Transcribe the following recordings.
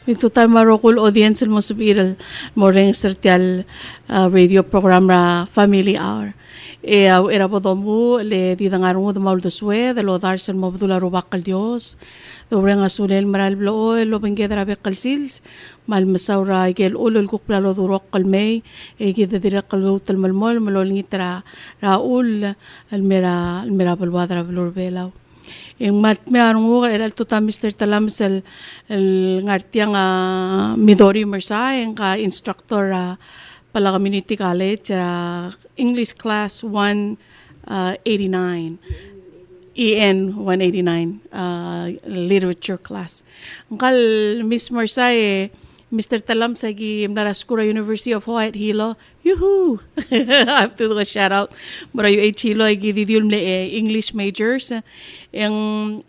Ito tayo marokul audience mo subiral mo ring sertial radio program ra Family Hour. Era po tomu le di dangarong mo dumaul doswe de lo darsen mo budula rubakal Dios. Dobre nga sulel maral blo lo bengedra bekal sils mal masaura gel ulul kukla lo durok kalmay gida dira kalu tal malmol malolingitra raul almera balwadra blurbelaw. Yung meron mo era tuta Mr. Talamsel ngartiang Midori Mersai ang ka instructor pala community college English Class 189 EN 189 literature class. Ang kal Miss Mersai Mr. Talam sa Mnaraskura University of White Hilo. Yoo-hoo! I have to do a shout out. Mara UH Hilo ay gididiyul mle English majors. Yung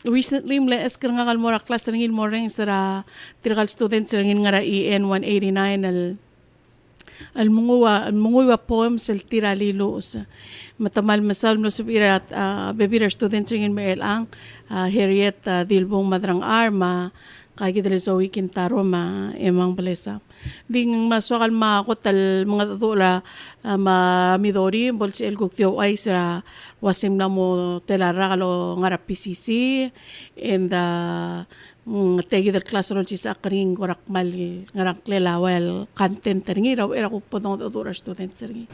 recently mle eskar nga kalmora class ringin mo rin sa tirakal students ringin nga ra EN 189 al munguwa poems al tira lilos. Matamal masal no subira at bebira students ringin mo ang Harriet Dilbung Madrangchar kaya dali sa Kintaro Emang Blesam. Ding masukal makotal mga tatula Midori bolsi el guktiyo ay sa wasim na mo telara kalo ngara PCC and tegi del classroom sa akaring gorakmal ngarak lelawel content ringi raw era ko podong tatula students ringi.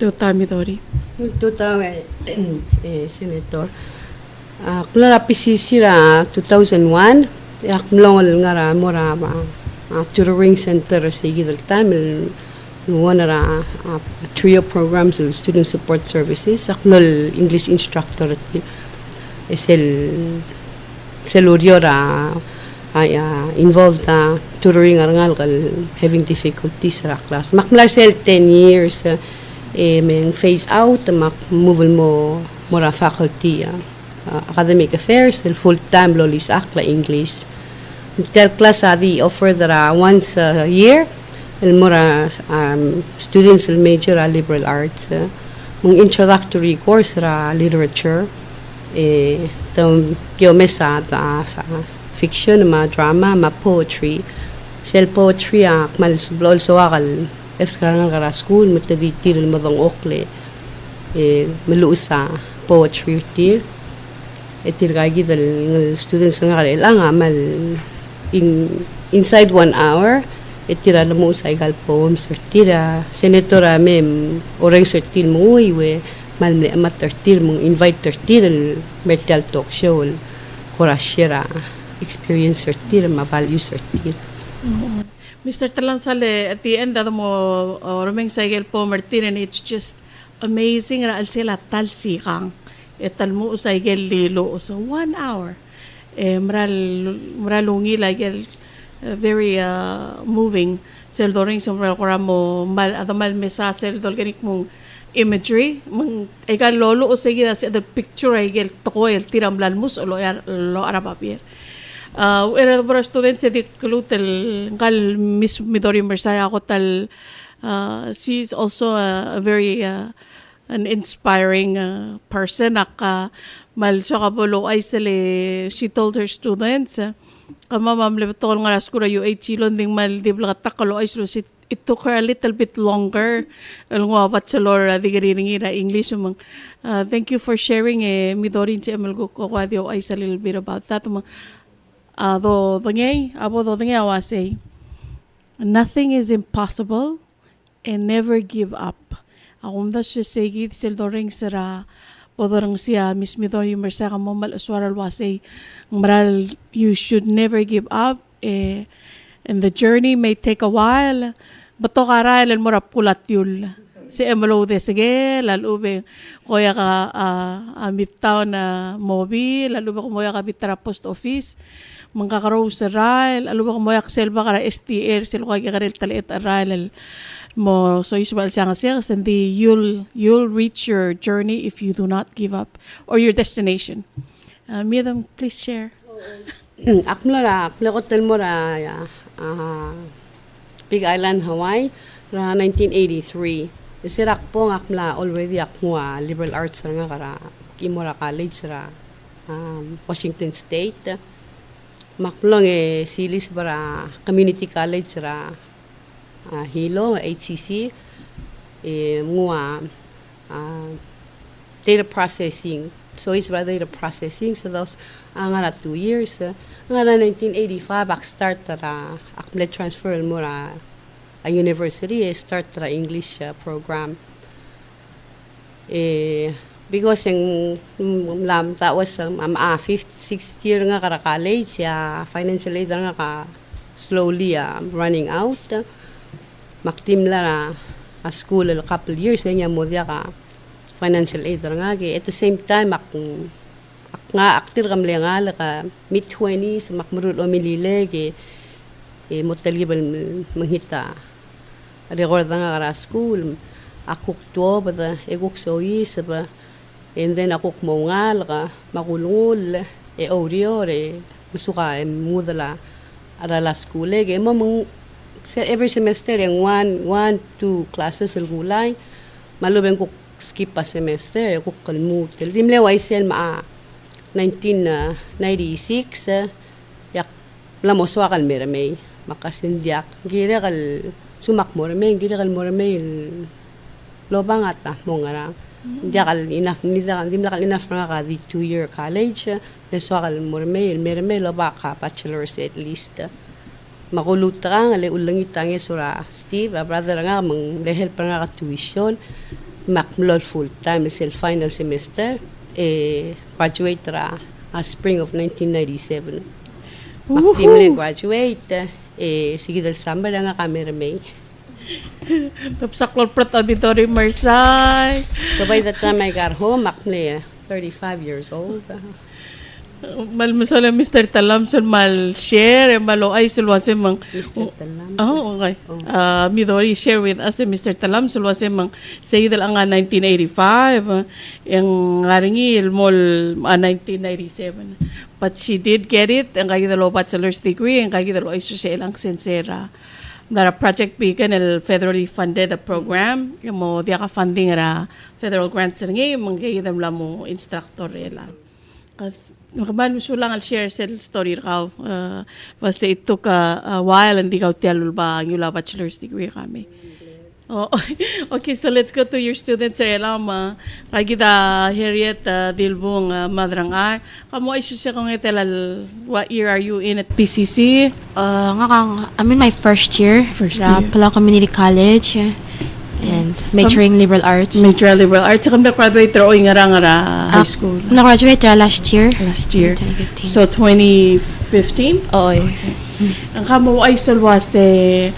Tuta Midori. Tuta Senator. Kula PCC ra 2001 mlongol nga ra mora tutoring center sa igidal time one ra trio programs of student support services aklol English instructor selurio ra involved tutoring arangal having difficulties sa class makmlar sel 10 years may phase out move mo mora faculty academic affairs full time lolis akla English tel class adi offer that once a year el mora students el major liberal arts mong introductory course ra literature tom geomesa fiction drama poetry sel poetry mal sublol so akal eskarang kara school mataditir el modong okle melusa poetry tir etir gagi del students nga lang amal inside 1 hour etira mo sa igal poems tira senator mem oreng sertil mo iwe mal me amatertil mo invite tertil metal talk show korashira experience sertil ma value sertil. Mr. Talansale, at the end mo romeng sa igal poem and it's just amazing ra sila talsikang etal mo sa igel lilo so 1 hour maralungi like very moving sel doring sa mo mal mesa sel dolganik mong imagery mong egal lolo o sige sa the picture igel toko el tiramlan mus lo ara papier era para students di klutel ngal Miss Midori Mersai ako tal she's also a very an inspiring person mal sa kabulo ay she told her students kamamam lebetol nga skura UH londing mal dibla takalo ay it took her a little bit longer nga bachelor digiri ra English thank you for sharing Midori Emang Blesam ay a little bit about that do dangay abo do dangay awase nothing is impossible and never give up. Akong da siya segit sel doring sira podorang siya Miss Midori Mersai kamo mal aswaral wasay maral you should never give up and the journey may take a while bato karal mo rap kulat yul si emalo de sige lalo be koya ka midtown na mobi lalo ba kumoya ka bitara post office mangkakaraw sa rail lalo ba kumoya ka selba kara STR sel ko karel talit rail mo so usual siya and you'll reach your journey if you do not give up or your destination. Madam, please share. Akmlara hotel mo ra Big Island, Hawaii ra 1983. Isirak po akmla already akmo liberal arts nga kara Kimura College ra Washington State. makmulong silis para community college ra Hilo HCC mga data processing. So it's about data processing. So those ang 2 years. Ang 1985 ak start ra akmle transfer mo ra a university start ra English program. Because that was 5th, 6th year nga kara college, financial aid nga ka slowly running out. Maktimla na a school a couple years, kanya mo diya ka financial aid nga. At the same time, nga aktir kamli nga ka mid-20s, makmurul o milile, mutalibal manghita. Record nga kara school, akuk tuwa ba ekuk sois ba. And then ako kumaungal ka, makulungol, audio, gusto ka, mudala, arala school, every semester, yung 1-2 classes ang gulay, malubeng ko skip pa semester, ako kalmutil. Dimle YSL 1996, yak, lamoswa kal meramay, makasindyak, gira kal, sumak moramay, gira kal moramay, lobang ata, mongarang. Hindi kal enough nga ka di 2-year college. Leso kal merme loba ka bachelor's at least. Makulut ka nga ulangit nga sura Steve, brother nga mang lehel pa nga ka tuition. Makmlol full time sel final semester. Graduate ra spring of 1997. Maktimle graduate. Sige dal summer nga ka merme. Tapsaklol Instructor Midori Mersai. So by the time I got home, akne 35 years old. Malmasala Mr. Talam sul mal share malo ay sulwase mang Mr. Talam. Oh, okay. Midori share with us Mr. Talam sulwase mang say dal ang 1985 yung ngaringil mol 1997. But she did get it ang kay dalo bachelor's degree ang kay dalo ay social ang sincera. That a project beacon el federally funded a program mo dia ka funding ra federal grants ngi manggayam la mo instructor ela makaban mo lang al share sel story raw was it took a while and di ka tialul ba ang yula bachelor's degree kami. Oh, okay, so let's go to your students sir elam kagida Harriet Dilbung Madrangchar. Kamu ay siya kung etelal what year are you in at PCC? I'm in my first year. Pala Community College and majoring liberal arts. Majoring liberal arts. Saka na-graduate o ngara high school? Na-graduate last year. Last year. 2015. So 2015? Oo. Okay. Ang kamu ay salwase,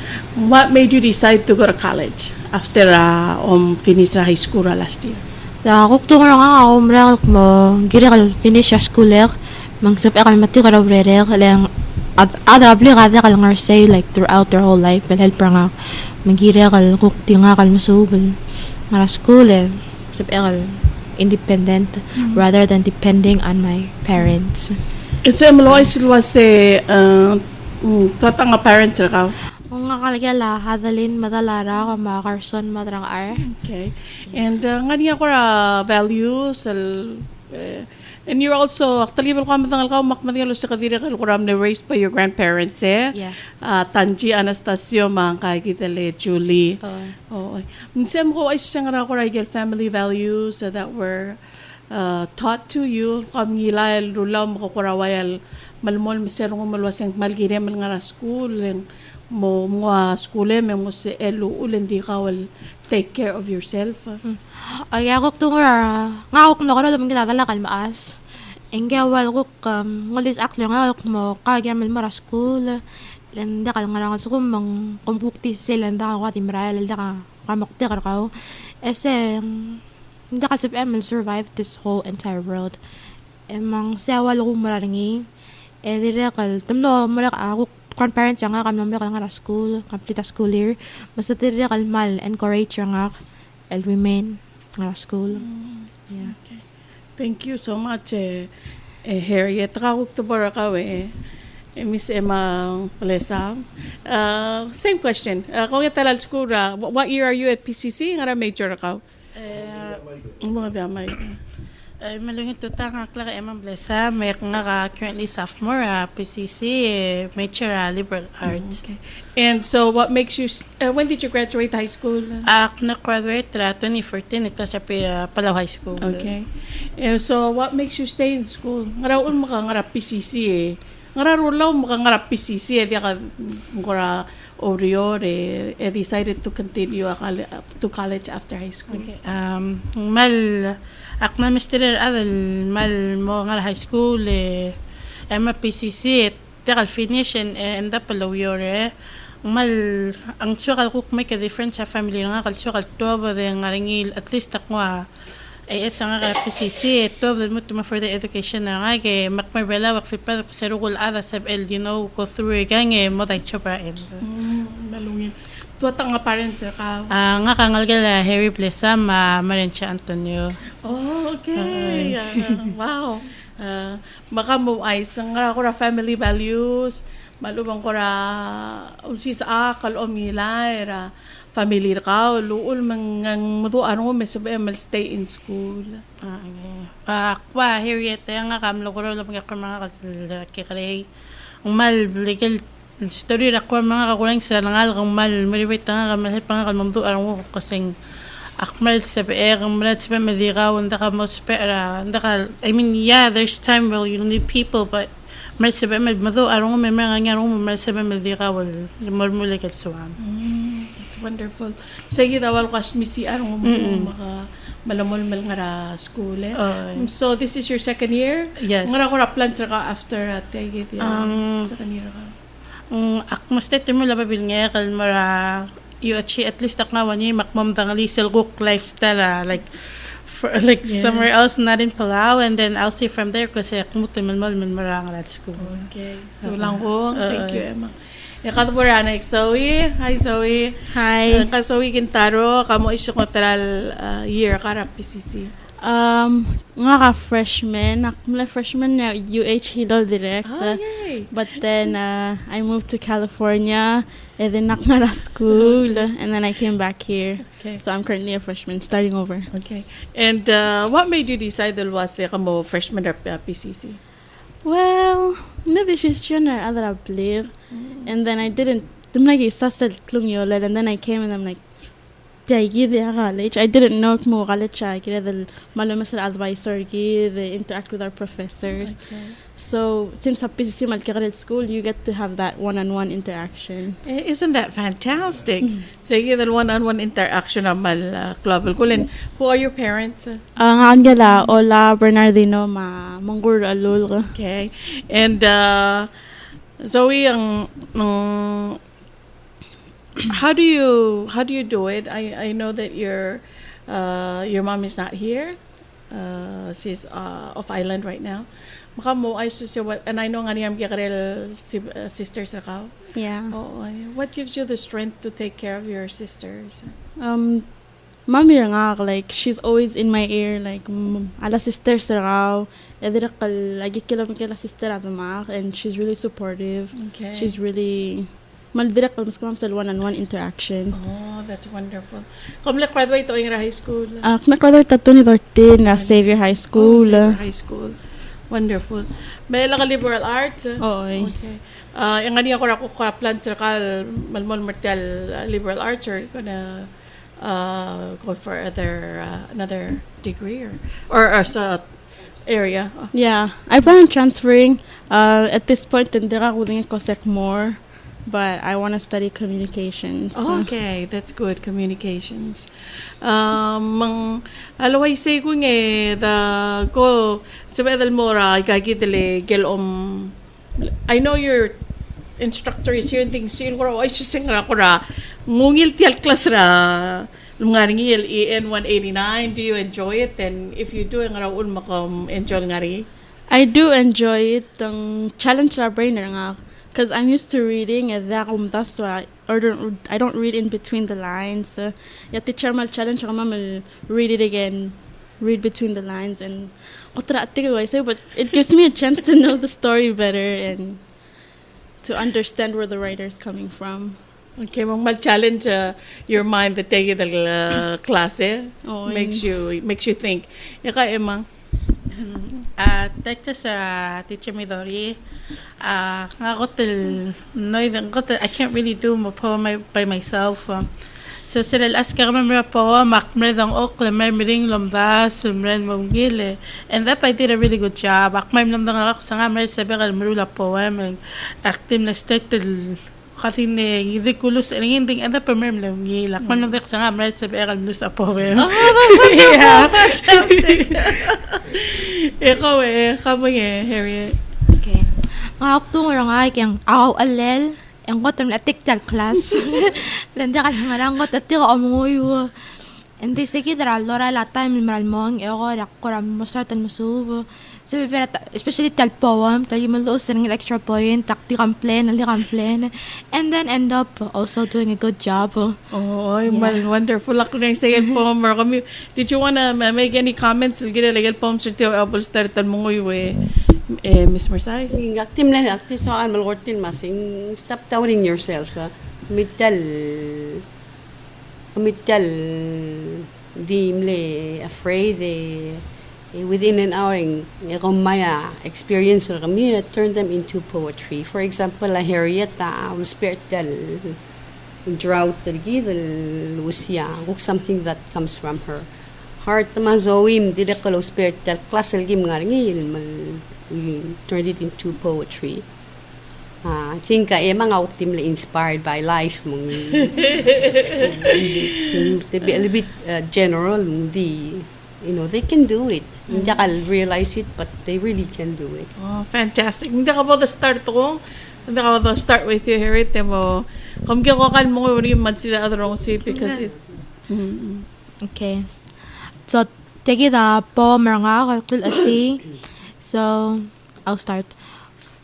what made you decide to go to college after finish high school last year? Sa kuktungan nga ako, marakal mo, giri kal finish school mangsap akal mati karaw rere, kalang adrabli kada kal ngarsay like throughout their whole life, but help nga, magiri kal kukti nga kal masubal, ngara school sap akal independent rather than depending on my parents. Kasi maloy salwase, tuwata nga parents ka? Kung nga kalagala, hadalin madalara ka mga Carson Madrangchar. Okay. And nga niya ko values, and you're also, actually, ka matangal ka, makmatangal sa kadiri ka, kuram na raised by your grandparents, Yeah. Tanji, Anastasio, mga kagitale, Julie. Oo. Minsan ko ay siyang rakoragel family values that were taught to you. Kamila, lulaw, makakurawayal, malmol, miserong malwasang malgire, malngara school, mo mga school, mo si elu, ulendi ka, will take care of yourself. Ay, ako tungra, nga ako nakaro lang ginadala kalmaas. Engga wal ko ngalis aklo nga ako mo kagyan malmara school. Landa ka nga nga so mang kumpukti sila nda ka timral nda ka kamakti ka ka. Ese nda ka survive this whole entire world. Emang sawal ko mararingi. Dire kal tumno mara ako grandparents nga kami mara nga school, complete school year. Basta dire kal mal encourage nga I'll remain nga school. Yeah. Okay. Thank you so much, Harriet. Kakuk to bara ka, Miss Emang Blesam. Same question. Kung italal skura, what year are you at PCC? Nga major ka? Mga damay. Malungit tutang Harriencia Emang Blesam, may nga currently sophomore PCC, major liberal arts. Okay. And so what makes you, when did you graduate high school? Na-graduate 2014, ito sa Palaw High School. Okay. So what makes you stay in school? Ngaraon makangarap PCC eh. Ngararulaw makangarap PCC eh. Di ka ngura Orior decided to continue to college after high school. Okay. Akmal mister adal mal mo nga high school ema PCC tekal finish and da Palaw mal ang sukal ko may ka difference sa family nga kal sukal to ba nga ringil at least akwa ay nga ka PCC to mo to for the education na nga kay makmarbela wak fi pa sa rugol ada sab el go through gang mo dai chopra and Malungin. Tuwata nga parents ka? nga kangalgal Harry Blesam, Madrangchar Antonio. Oh, okay. Wow. Maka mo ay nga ko ra family values, malubang ko ra ulsi sa akal o milay ra family ka luul mangang mudu ano may sabi mal stay in school. Akwa Harriet nga kamlo ko ra mga kakakay mal legal story ra ko mga kakulang sa nangal kang mal maribay nga kamal pa nga kalmamdu aron ko kasing akmal sa ang malat sa medigaw unda ka mo spera unda ka I mean yeah there's time where you need people but mal sa madu aron ko may mga ngarong mal sa medigaw mormule kal suam. That's wonderful. Sige dawal kas misi aron mo maka malamol nga school eh. So this is your second year? Yes. Ngara ko ra plan ka after tayit second year ka. Akmusta mo lababil nga kalmara you achieve at least akna wani makmamdang lisel cook lifestyle like for like somewhere else not in Palau and then I'll see from there kasi akmuto man marang at school. Okay. So lang ko. Thank you Emma. Yakatapura na Zoe. Hi Zoe. Hi. Ka Zoe Kintaro kamo isyo kontral year kara PCC. Nga ka freshman. Ako freshman na UH Hilo direct. Yay. But then I moved to California and then ako na school and then I came back here. Okay. So I'm currently a freshman starting over. Okay. And what made you decide that was kamo freshman at PCC? Well, na-decision na other player. And then I didn't. I'm like, sasal klung yola. And then I came and I'm like, college. I didn't know mo college. I get the malamas advisor, the interact with our professors. Okay. So since a PCC malkiral school, you get to have that one-on-one interaction. Isn't that fantastic? Sige, the one-on-one interaction amal club. And who are your parents? Ang angela Ola Bernardino Mangur Alul. Okay. And Zoe, how do you do it? I know that your mom is not here. She's off island right now. Maka mo ay what, and I know nga niyang gikarel sisters na ka. Yeah. Oh, what gives you the strength to take care of your sisters? Mommy nga like she's always in my ear like ala sisters raw edira kal lagi kila sister atama and she's really supportive. Okay. She's really maldirect mas kamam sa one-on-one interaction. Oh, that's wonderful. Kamla graduate to high school. Nagraduate ta 2013 na Xavier High School. Xavier High School. Wonderful. May ka liberal arts? Oo. Okay. Yung nga ko plan sa malmol martial liberal arts or gonna go for another degree or sa area? Yeah, I plan on transferring. At this point, hindi ako ko sec more, but I want to study communications. Okay, that's good. Communications. Alaway say ko the go sabedal mora ikagidele gelom. I know your instructor is here thing sin ko ay susing ra ko ra ngungil tial class ra ngari EN 189. Do you enjoy it? And if you do nga raul makam enjoy ngari? I do enjoy it. Challenge la brain nga because I'm used to reading and that's why I don't read in between the lines. Yeah, teacher mal challenge ako mal read it again, read between the lines and but it gives me a chance to know the story better and to understand where the writer is coming from. Okay, mal challenge your mind the take the class Oh, makes you think. Yaka Emang. Thank you sa Teacher Midori. Nga ko I can't really do my poem by myself. So sila askar memra poem akmer dang okle mermering lomda sumren mongile. And that I did a really good job. Akmer lomda nga ako sa nga mer sabi ka merula poem. Active na stated kasi ni ridiculous and hindi ada permem lang ngila. Akmer lomda sa nga mer sabi ka nusa poem. Yeah, fantastic. Ikaw kamo Harriet. Okay. Nga ako tungo nga kayang ako alel. Ang kotom na tiktal class. Landa ka lang marang kot at tiko amoyo. And they say kidra lora la time maral mong eko rak koram mo startan mo subo. Sabi pero especially tal poem tal yung maluos ng extra point takti complain ali complain and then end up also doing a good job. Oh, wonderful. Ako na yung second poem. Did you wanna make any comments? Gila legal poem sa tiyo apple startan mo ngayon Miss Mersai? Active lang, active so ang malortin masing stop doubting yourself. Mital di mle afraid within an hour kung maya experience kami turn them into poetry. For example, la Harriet spiritual drought Lucia something that comes from her heart mazoim di kalo spiritual class gim nga we turned it into poetry. I think emang ako timla inspired by life mong to be a little bit general di they can do it. Hindi ka realize it but they really can do it. Oh, fantastic. Hindi ka ba start with you Harriet mo kung gawin mo rin man sila adorong si because it Okay. So take it po mga kakul asi. So, I'll start.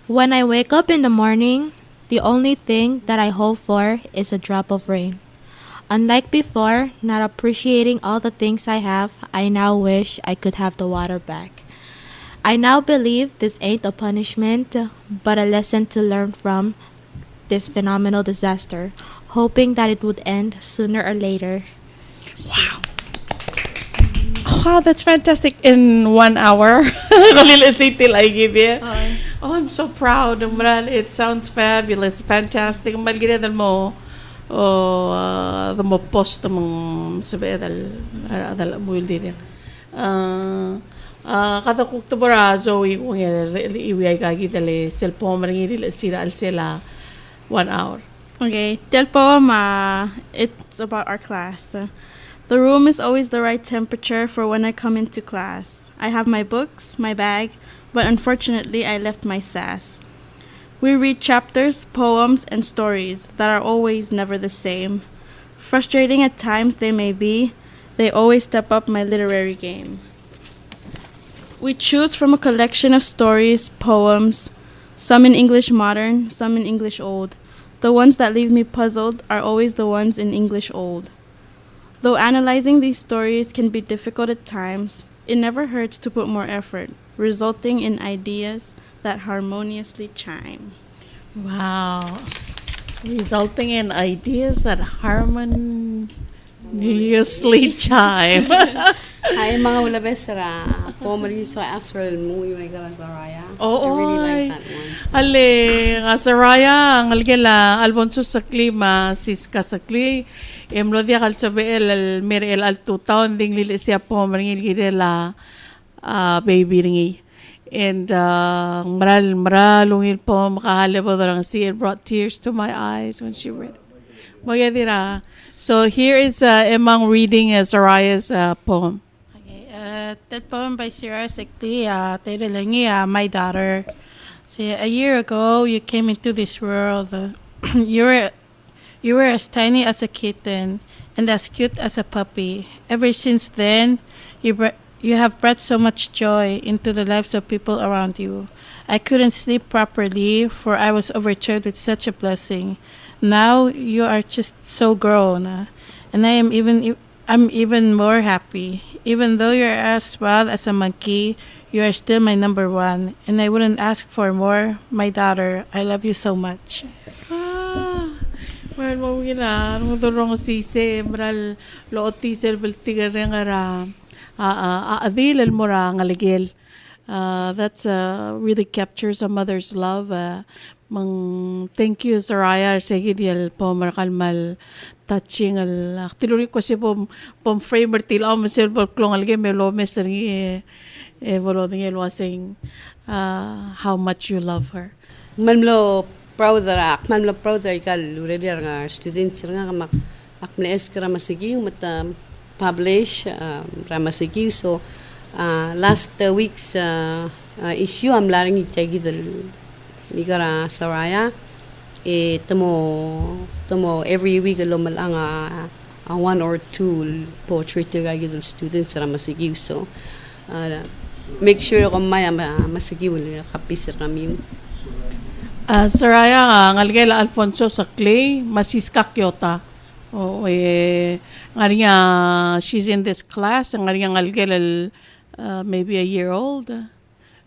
When I wake up in the morning, the only thing that I hope for is a drop of rain. Unlike before, not appreciating all the things I have, I now wish I could have the water back. I now believe this ain't a punishment, but a lesson to learn from this phenomenal disaster, hoping that it would end sooner or later. Wow. Wow, that's fantastic. In 1 hour. Oh, I'm so proud. It sounds fabulous. Fantastic. Malgire dal mo post mong sabi dal muil din. Kata ko tabora Zoe kung iway kagi dali cellphone ringi sila al sila 1 hour. Okay, tel poem it's about our class. The room is always the right temperature for when I come into class. I have my books, my bag, but unfortunately I left my sass. We read chapters, poems, and stories that are always never the same. Frustrating at times they may be, they always step up my literary game. We choose from a collection of stories, poems, some in English modern, some in English old. The ones that leave me puzzled are always the ones in English old. Though analyzing these stories can be difficult at times, it never hurts to put more effort, resulting in ideas that harmoniously chime. Wow. Resulting in ideas that harmoniously chime. Ay mga ulabes sara pomari so Astral mo yung Saraya. Oh, I really like that one. Ale, nga Saraya, ang algela Alfonso sa klima, siska sa kli, emlodia kal sabi el mere el alto taon ding lili siya pomari gidela baby ringi. And maralungin po makahalabo dorang si it brought tears to my eyes when she read it. Moyadira. So here is Emang reading Saraya's poem. That poem by Sarah Sekti, my daughter. See, a year ago, you came into this world. You were as tiny as a kitten and as cute as a puppy. Ever since then, you have brought so much joy into the lives of people around you. I couldn't sleep properly, for I was overjoyed with such a blessing. Now you are just so grown, and I'm even more happy. Even though you're as wild as a monkey, you are still my number one, and I wouldn't ask for more. My daughter, I love you so much. Well, mawila, nung dorong sise, maral looti sel baltigar nga ra, adilal mo ra ngaligil. That's really captures a mother's love. Thank you, Soraya. Sige, dial po marakalmal touching al tiluri ko si pom framer til am silver klong alge melo mesri volo dingel wasing how much you love her. Manlo proud ikal already nga students nga makmles kara masigi publish ramasigi. So last week's issue am laring itagi dal Nigara Saraya, tamo every week lomal ang one or two poetry tigagi the students ra masigiw. So make sure ko maya masigiw kapisir kami. Saraya ngalgela Alfonso sa Clay masiska Kyota. Ngari nga she's in this class ngari nga ngalgela maybe a year old.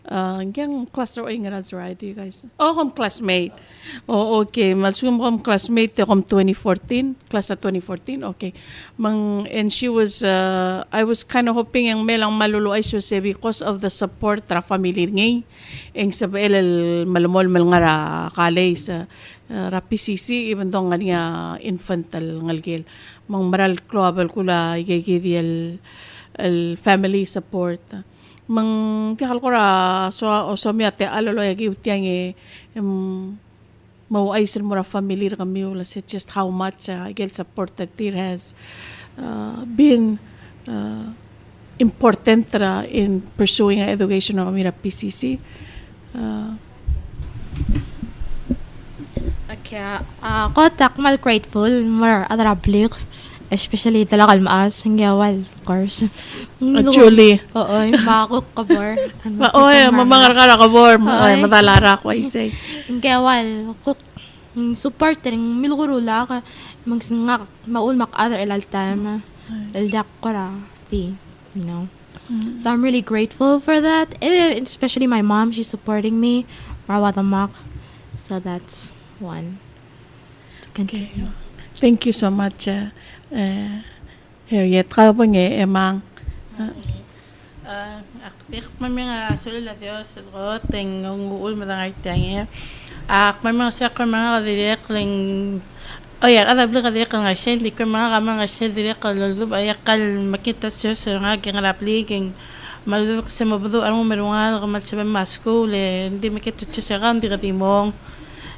Yung class ro nga right, do you guys? Kom classmate. Okay. Malsum kom classmate kom 2014, class at 2014. Okay. And she was I was kind of hoping yung melang maluluay siya because of the support tra family ngay. Yung sa malumol ngara kalay sa ra PCC even though nga niya infantal ngalgil. Maral global kula igay el family support. Tikal ko ra so mi ate alolo yagi utiang mauay sila mura family kami wala siya just how much igel support that it has been important in pursuing education of kami ra PCC. Okay, ako takmal grateful more adrablik. Especially talakal maas, hangyawal, of course. Actually. Oo, makakok kabor. Mamangar ka kabor. Matalara ko, I say. Hangyawal, kuk, support rin, milugurula ka, maulmak other ilal time. Daldak ko ra, you know. So I'm really grateful for that. Especially my mom, she's supporting me. Rawatamak. So that's one. To continue. Thank you so much, Harriet. Kapag Emang. Aktik mga sulila Dios ko ting ngul Madrangchar. Mga sakar mga direk ling oyar ada bli direk ng sen di mga mga sen direk lulub ayakal makita sa nga gingrapli king maluluk sa mabudo ang merungal kamal sa masko le hindi makita sa nga hindi katimong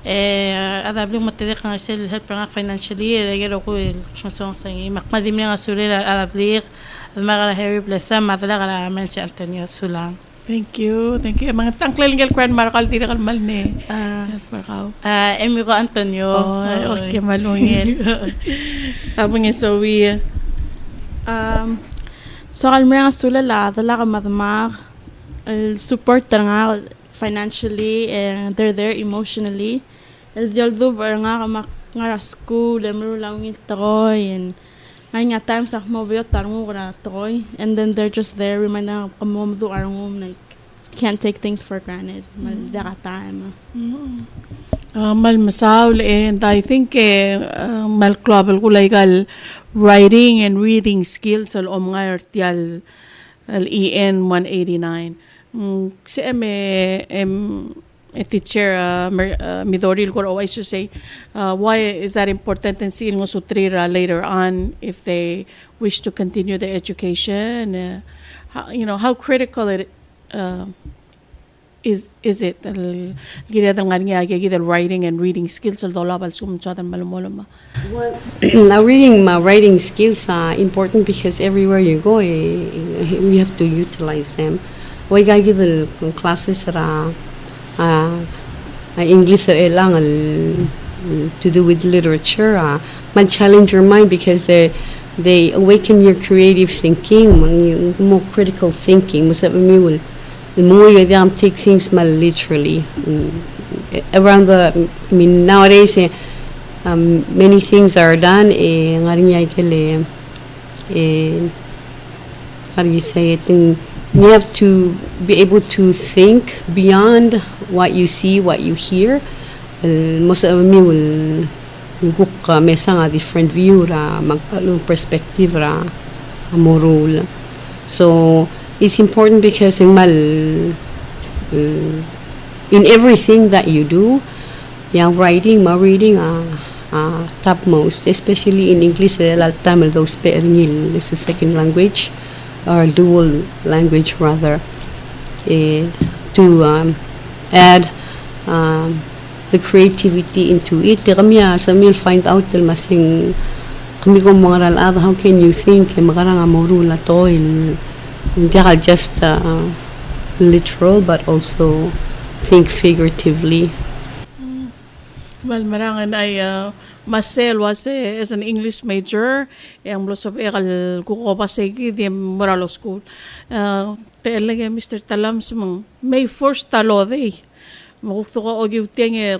ada bli matedek ng sen help nga financially regalo ko song sang makmadim nga sulila ada bli Mga Harry Blesam, matala ka naman si Antonio Sulang. Thank you. Thank you. Mga tangklal ngel kwan marakal tira kalmal ni. Emi ko Antonio. Okay, malungin. Habang so we so kalmaya nga sulala, tala ka matmak, support nga financially, and they're there emotionally. El dialdo ba nga school, emro lang yung takoy, and nga times ako mabiyot tarong ko na toy, and then they're just there remind na kamomdo arong like can't take things for granted. Malda ka time. Mal masaw and I think mal global ko legal writing and reading skills al nga artial al EN 189. Si a teacher Midori ko always to say why is that important and seeing ngo sutrira later on if they wish to continue their education, how critical it is it gida nga niya gida writing and reading skills al dolabal sumchatan malumoloma. Well, now writing skills are important because everywhere you go you have to utilize them. Why give the classes English lang to do with literature man challenge your mind because they awaken your creative thinking, more critical thinking. Masabi mi will more take things mal literally around nowadays many things are done how do you say it, you have to be able to think beyond what you see, what you hear. Most of me will book mesang different view perspective moral. So it's important because mal in everything that you do. Yeah, writing, reading, topmost, especially in English. Tamil those Peringil is a second language or dual language rather. To add the creativity into it. Some you'll find out masing kami kung mga ralada, how can you think magarang amorula to hindi ka just literal but also think figuratively. Well, marangan ay Marcel was as an English major ang Blossom ekal kuko pasegi di Moralo School. Talaga Mr. Talam sumang may first talo day. Makukto ka og yung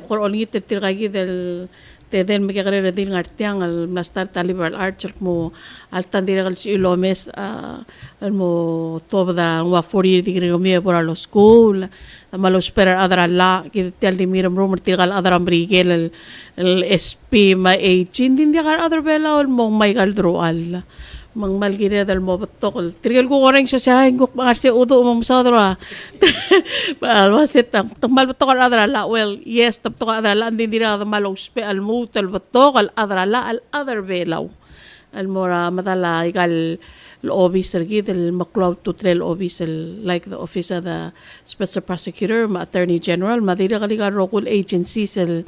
korolingit tirkagi del teden magkakarera din ngartiang al master liberal arts mo altandira kal si Ilomes al mo tobda wa 40 degree mi por lo school malo sperar adra la que tel di miram room tirgal adra brigel el SP ma 18 din dia kar other bela al mo may kaldroal mang malgire dal mo batokol tirgal ko oreng sa sahin ko si udo mo sadra alwasit tamal batokol adra la well yes taptokol adra la din dira malo spe al mutal batokol adra la al other belaw al mora madala igal officer gid el maklaw to trail officer like the office of the special prosecutor attorney general madira kaliga local agencies el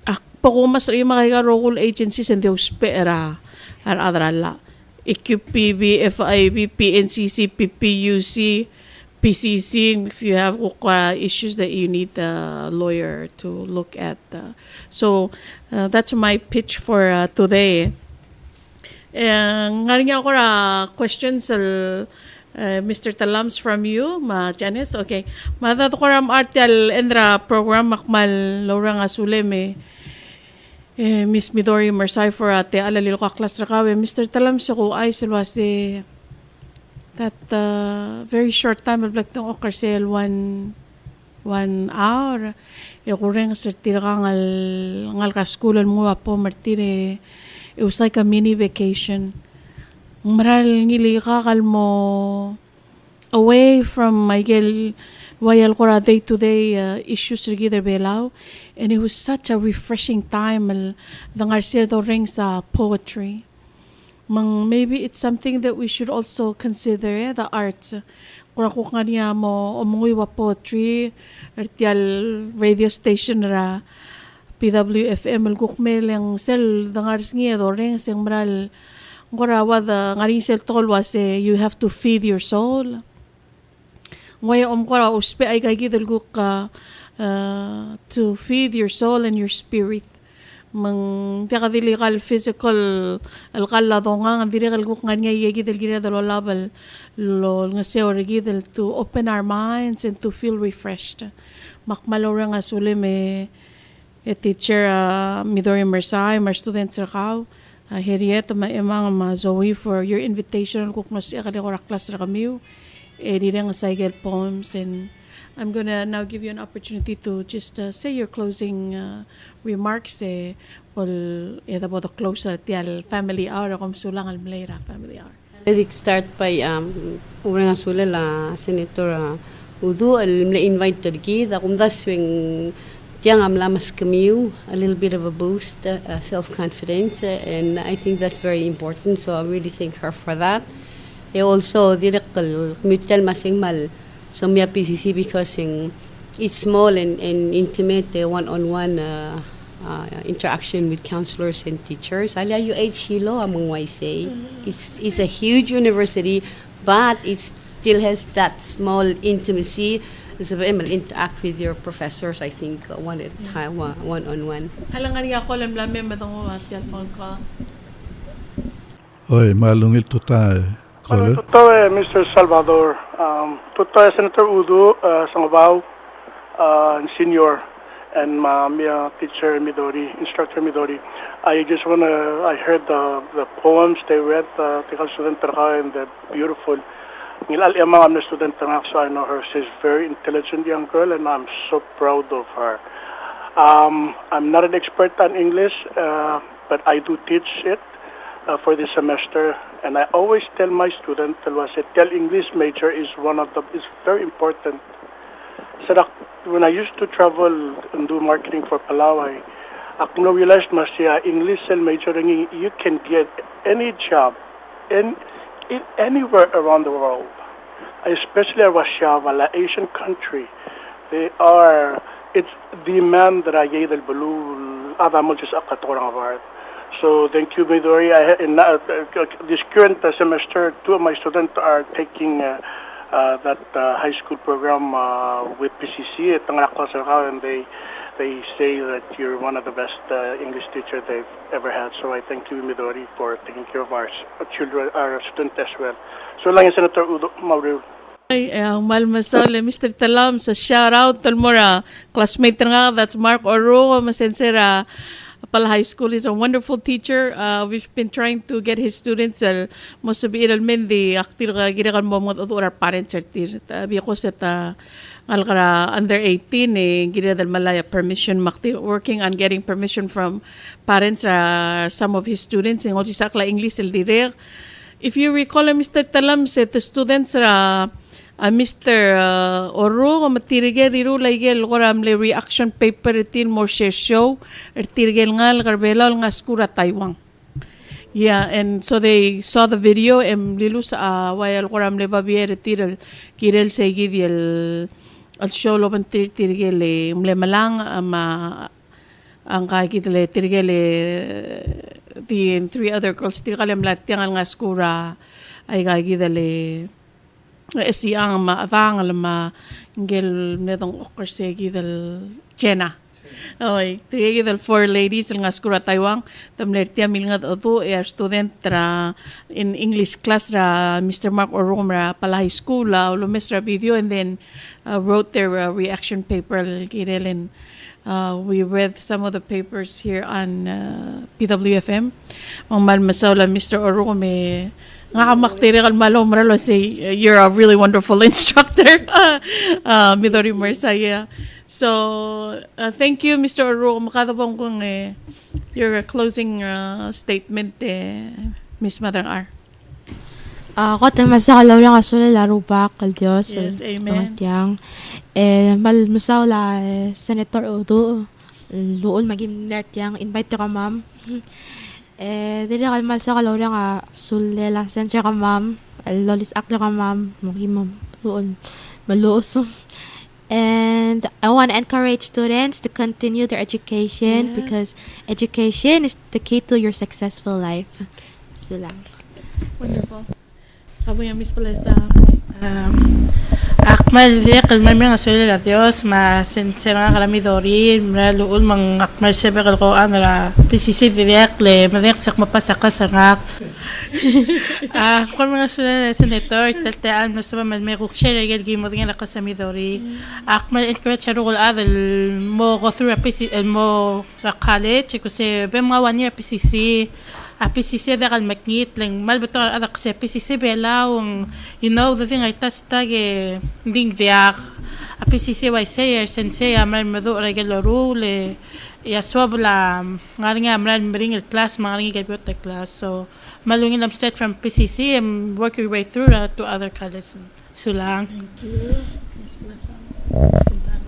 akpo mas ri mga local agencies and the spera ar adra la EQPB, FIB, PNCC, PPUC, PCC, if you have issues that you need a lawyer to look at. So that's my pitch for today. Ngayon ako questions Mr. Talams from you, Janice. Okay. Madato ko ram artial endra program makmal lorang asuleme. Miss Midori Mersai for ate alalil ko klas rakawe. Mr. Talam siya ko ay silwasi that very short time like tong okarsel 1 hour. Ring sa tira ka ngal ka schoolan mo po martire. It was like a mini vacation. Maral ngili ka kalmo away from Miguel Wayal Kora day-to-day issues rigidar belaw, and it was such a refreshing time. The Garcia ring sa poetry. Maybe it's something that we should also consider, the arts. Kura ko nga niya mo umunguy wa poetry, artial radio station ra PWFM al-gukmel ang sel the Garcia ring siyang maral kura wa the Garcia tol was you have to feed your soul. Ngayon ko uspe ay gagidal ka to feed your soul and your spirit. Mang tikadili kal physical alkala donga ang diri kal guk nga gagidal gidal labal lo nga seo gidal to open our minds and to feel refreshed. Makmalora nga sule me teacher Midori Mersai, my students rakaw. Harriet Emang Zoe for your invitation kuk mas ikali ko class ra kami. Reading cycle poems, and I'm gonna now give you an opportunity to just say your closing remarks about the close tial family hour kung sulang al Malera family hour. Let me start by urang asula la Senator Uduch invite tergi da kum daswing tiang amlamas kamiu a little bit of a boost self-confidence and I think that's very important, so I really thank her for that. Also, direkal mutual masing mal so may PCC because it's small and intimate one-on-one interaction with counselors and teachers. Alia UH Hilo among YSA. It's a huge university, but it still has that small intimacy. So interact with your professors, I think, one at a time, one-on-one. Halangan niya ako lamlame matungo at telephone ko. Oy, malungil to tayo. Totoo Mr. Salvador, totoo Senator Uduch Sengebau-Senior and teacher Midori, Instructor Midori. I heard the poems they read, tikal student and they're beautiful. Ngilal Emang na student so I know her. She's a very intelligent young girl and I'm so proud of her. I'm not an expert on English, but I do teach it for this semester, and I always tell my students, tell English major is very important So when I used to travel and do marketing for Palaway, ako na-realize mas English and majoring, you can get any job anywhere around the world, especially Russia, wala Asian country. It's demand that I gave the balloon, mo just akatorang award. So thank you, Midori. This current semester, 2 of my students are taking that high school program with PCC at and they say that you're one of the best English teachers they've ever had. So I thank you, Midori, for taking care of our children, our students as well. So lang yung Senator Uduch Sengebau-Senior. Ay, ang malmasole, Mr. Talam, sa shout-out, talmora, classmate nga, that's Mark Oro, masensera, Pala High School is a wonderful teacher. We've been trying to get his students mo sabi mendi aktir girakan mo mga other parents tir tabi ko set alkara under 18 gira dal malaya permission maktir working on getting permission from parents some of his students in also sakla English el dire. If you recall, Mr. Talam said the students Mr. Oro matirigel riru laigel goram le reaction paper tin more share show tirgel ngal garbela nga skura Taiwan. Yeah, and so they saw the video and lilus wayal goram le babier tirel kirel segid al show lo tirgel le malang ang kakit le tirgel the 3 other girls tirgalem latyangal nga skura ay kakit le siyang maatang alama ngel netong okersegi del Chena. Okay, three del 4 ladies nga skura Taiwan tamlertia milngat otu student in English class Mr. Mark Orom Pala High School ulumesra video and then wrote their reaction paper kirelen. We read some of the papers here on PWFM. Ang malmasawla Mr. Orom say you're a really wonderful instructor, Midori Mersai. So thank you, Mr. Oro. Makadabong kung your closing statement, Miss Madrangchar. Ako masakalaw lang asula laro pa kal Dios. Yes, amen. Malmasaw la Senator Uduch luol maging nert yang invite ka ma'am. Dili kalmal sa kalawra nga sulela sensya ka ma'am lolis akla ka ma'am maging maluos. And I want to encourage students to continue their education because education is the key to your successful life. So lang. Wonderful. Abo yung Miss Blesam. Akmal vekal may mga sulila Dios masensera nga Midori mraluul mang akmal sebekal ko ra PCC direkle madek sak mapasak sa ngak kung mga sulila senator tataan mo sa man may kukshare gel gimo nga ka sa Midori akmal encourage rugol adal mo go through a PCC mo college kasi be mga 1 year PCC PCC da kal maknit lang malbeto ada kasi PCC belaw you know the thing I tag ding diak PCC why say sensei amral madu regel rule ya swabla ngaringa amral bring el class ngaringa get the class so malungin am set from PCC and work your way through to other colleges sulang. Thank you, Miss Blesam. Kintaro.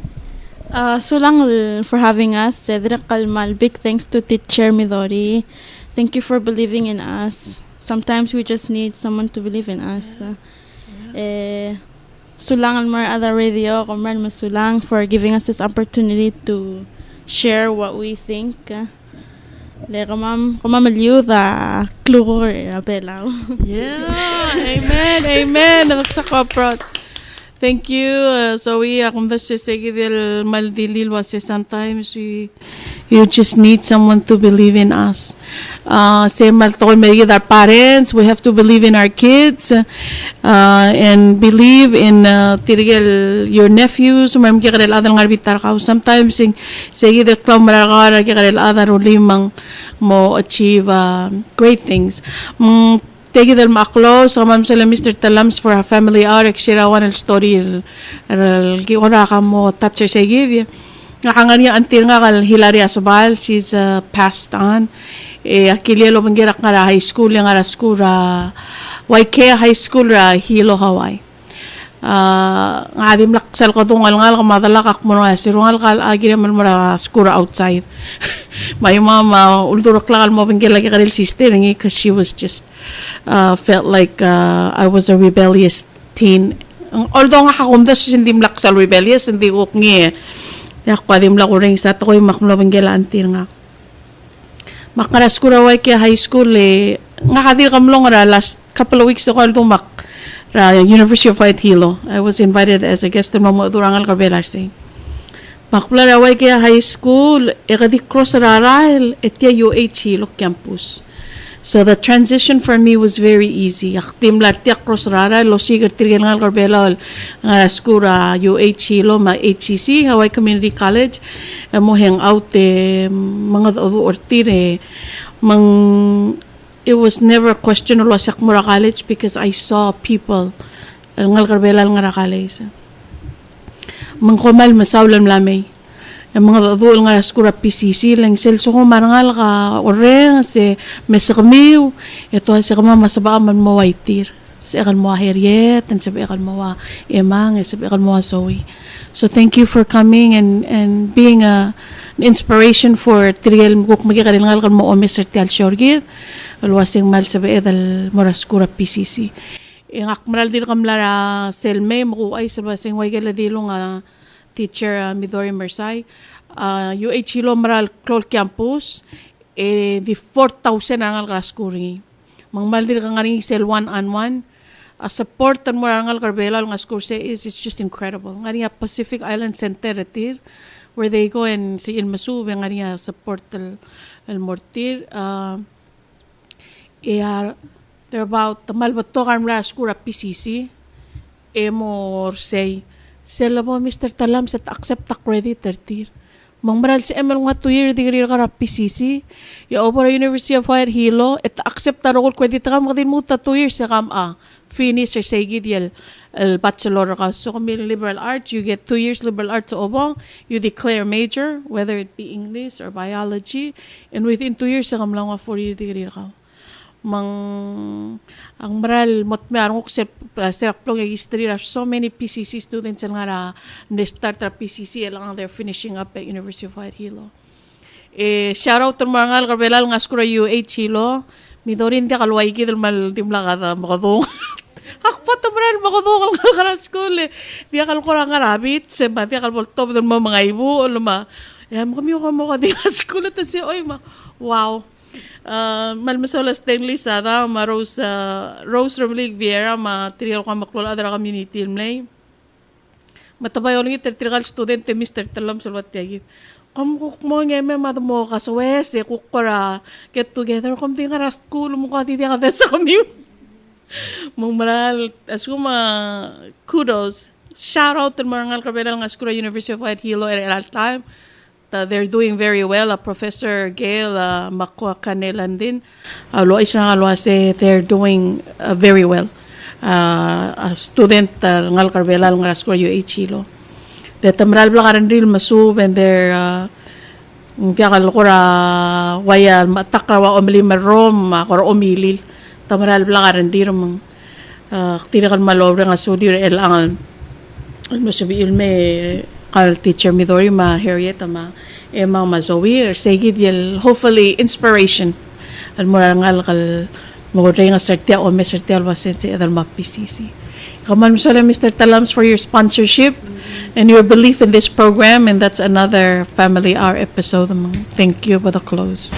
Sulang for having us. Kalmal. Big thanks to Teacher Midori. Thank you for believing in us. Sometimes we just need someone to believe in us. Sulang and more other radio, Comrade Masulang, for giving us this opportunity to share what we think. Kumamaliw the clue belaw. Yeah, amen. That's a corporate. Thank you. So we del maldilil was sometimes you just need someone to believe in us. Same with our parents, we have to believe in our kids and believe in your nephews. Sometimes mo achieve great things. Thank you maklo sa Ma'am Sala Mr. Talams for a family hour shirawan el story el giora ka mo touch sa give nga niya until nga kal Hilaria Sobal she's passed on akilelo mangira nga high school nga skura YK High School Hilo Hawaii ngadim laksal ko tungal ngal kamadalak mo na sirungal kal agi naman mara skura outside. My mama uldurak lakal mo bingil lagi karil sister ngi because she was just felt like I was a rebellious teen. Although nga hakumda siya hindi laksal rebellious hindi ko ngi yak padim la ko ring sa to koy maklo bingil antir nga. Makara skura way kaya high school nga kadir kamlong ra last couple of weeks ako tumak University of White Hilo. I was invited as a guest in Mamo Durangal Carbelarse. Makpula raway kaya high school, ekadi cross raral, etya UH Hilo campus. So the transition for me was very easy. Aktim lartiak cross raral, lo sigar tirgal Carbelal, nga skura UH Hilo, ma HCC, Hawaii Community College, mo hang out mga ortire, it was never a question of Sakmura College because I saw people ngal karbelal nga college. Mangkomal masawlam lamay. Ang mga adul nga skura PCC lang selso ko marangal ka oreng se mesakmiw. Ito sa kama masaba man mo waitir. Sa mo Harriet and sa mo Emang, sa mo Zoe. So thank you for coming and being an inspiration for trial kuk magikaringal kan mo o Mr. Tial Shorgit. Alwasing mal sa dal moraskura PCC. Ang akmaral din kamlara selme mo ay sa basing way galadilo nga teacher Midori Mersai. UH Hilo maral Clol Campus di 4,000 ang alkaskuri. Mangmal din ka nga rin sel 1-on-1. Support ang morangal Carbela nga score is just incredible. Nga rin Pacific Island Center retir where they go and si Ilmasu nga rin support el mortir. They're about malbato karmla skura PCC emor say sila mo Mr. Talam sa accept ta credit tertir mangmaral si emel nga 2-year degree ka PCC ya over University of White Hilo et accept ta rokol credit ka makadin mo ta 2 years sa kam finish or say gid bachelor ka so kung liberal arts you get 2 years liberal arts sa obong you declare major whether it be English or biology and within 2 years sa kam lang 4-year degree ka ang maral motme arong serak plong history so many PCC students nga na start ra PCC lang they're finishing up at University of White Hilo. Shout out to mga Carbelal nga skura UH Hilo. Midori hindi kalway gid mal timla ka makadong. Akpat maral makadong ang kara school Di akal ko nga rabbit se ba di akal voltob ng mga ibu o luma. Kami ko mo ka di school at si oy wow. Malmasolas Stanley sada Rose Romelig Vieira trial ka maklol adra community mlay matabay uling tertrigal student Mr. Talam salwat yagit kuk mo ngeme madamo ka so kukora get together di nga school mo ka di ka sa kami maral asuma kudos shout out to mga Carbelal nga school University of White Hilo at that time. They're doing very well. Professor Gail Makwa Kanelan din. They're doing very well. A student ngal Carbelal nga school UH Hilo. Tamral bla karan ril masub and they're kaya kora waya matakrawa omli marom kora omilil. Tamral bla karan dir mang tirakan malobre nga sudi el angal. Masubi ilme teacher Midori Harriet Emang Zoe or segid yel hopefully inspiration al morangal kal moray nga sertia o mesertia alwasen si adal PCC. Kaman masala Mr. Talams for your sponsorship and your belief in this program and that's another Family Hour episode. Thank you for the close.